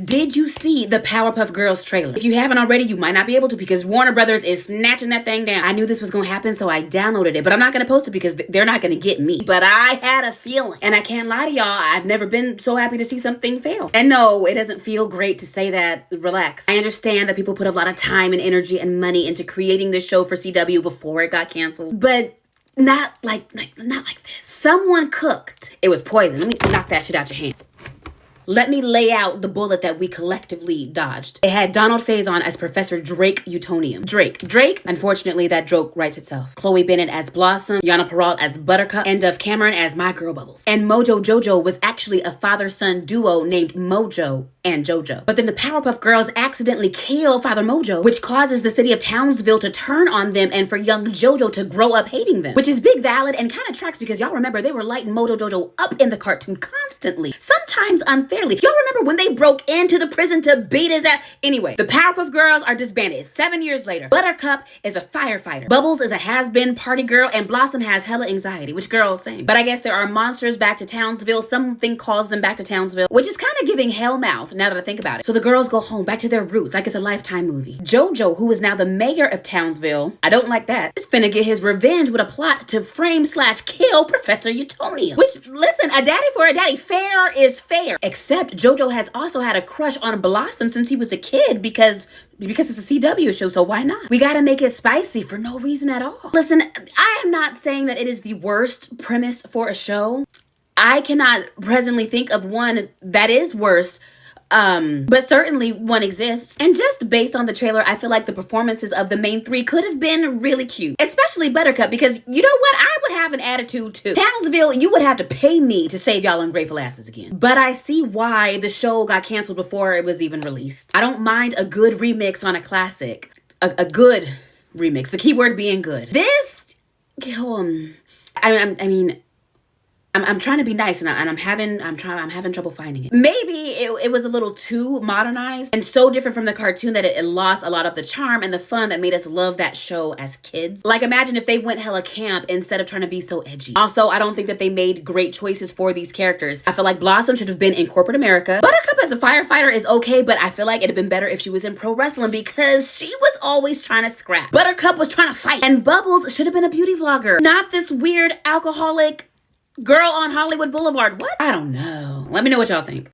did you see the Powerpuff Girls trailer? If you haven't already, you might not be able to because Warner Brothers is snatching that thing down. I knew this was gonna happen, so I downloaded it, but I'm not gonna post it because they're not gonna get me. But I had a feeling, and I can't lie to y'all, I've never been so happy to see something fail. And no, it doesn't feel great to say that. Relax. I understand that people put a lot of time and energy and money into creating this show for CW before it got canceled, but not like this. Someone cooked. It was poison. Let me knock that shit out your hand. Let me lay out the bullet that we collectively dodged. It had Donald Faison as Professor Drake Utonium. Drake. Unfortunately, that joke writes itself. Chloe Bennett as Blossom, Yana Perrault as Buttercup, and Dove Cameron as My Girl Bubbles. And Mojo Jojo was actually a father-son duo named Mojo and Jojo. But then the Powerpuff Girls accidentally kill Father Mojo, which causes the city of Townsville to turn on them and for young Jojo to grow up hating them. Which is big valid and kind of tracks because y'all remember they were lighting Mojo Jojo up in the cartoon constantly. Sometimes unfairly. Y'all remember when they broke into the prison to beat his ass? Anyway, the Powerpuff Girls are disbanded 7 years later. Buttercup is a firefighter. Bubbles is a has-been party girl, and Blossom has hella anxiety, which girl, same. But I guess there are monsters back to Townsville. Something calls them back to Townsville, which is kind of giving Hellmouth now that I think about it. So the girls go home, back to their roots, like it's a Lifetime movie. Jojo, who is now the mayor of Townsville, I don't like that, is finna get his revenge with a plot to frame/kill Professor Utonium. Which, listen, a daddy for a daddy. Fair is fair. Except Jojo has also had a crush on Blossom since he was a kid because it's a CW show, so why not? We gotta make it spicy for no reason at all. Listen, I am not saying that it is the worst premise for a show. I cannot presently think of one that is worse, but certainly one exists. And just based on the trailer, I feel like the performances of the main three could have been really cute, especially Buttercup, because you know what? I would have an attitude too. Townsville, you would have to pay me to save y'all ungrateful asses again. But I see why the show got canceled before it was even released. I don't mind a good remix on a classic. A good remix. The key word being good. This, I'm trying to be nice and I'm having trouble finding it. Maybe it was a little too modernized and so different from the cartoon that it lost a lot of the charm and the fun that made us love that show as kids. Like, imagine if they went hella camp instead of trying to be so edgy. Also, I don't think that they made great choices for these characters. I feel like Blossom should have been in corporate America. Buttercup as a firefighter is okay, but I feel like it'd have been better if she was in pro wrestling because she was always trying to scrap. Buttercup was trying to fight. And Bubbles should have been a beauty vlogger, not this weird alcoholic girl on Hollywood Boulevard. What? I don't know. Let me know what y'all think.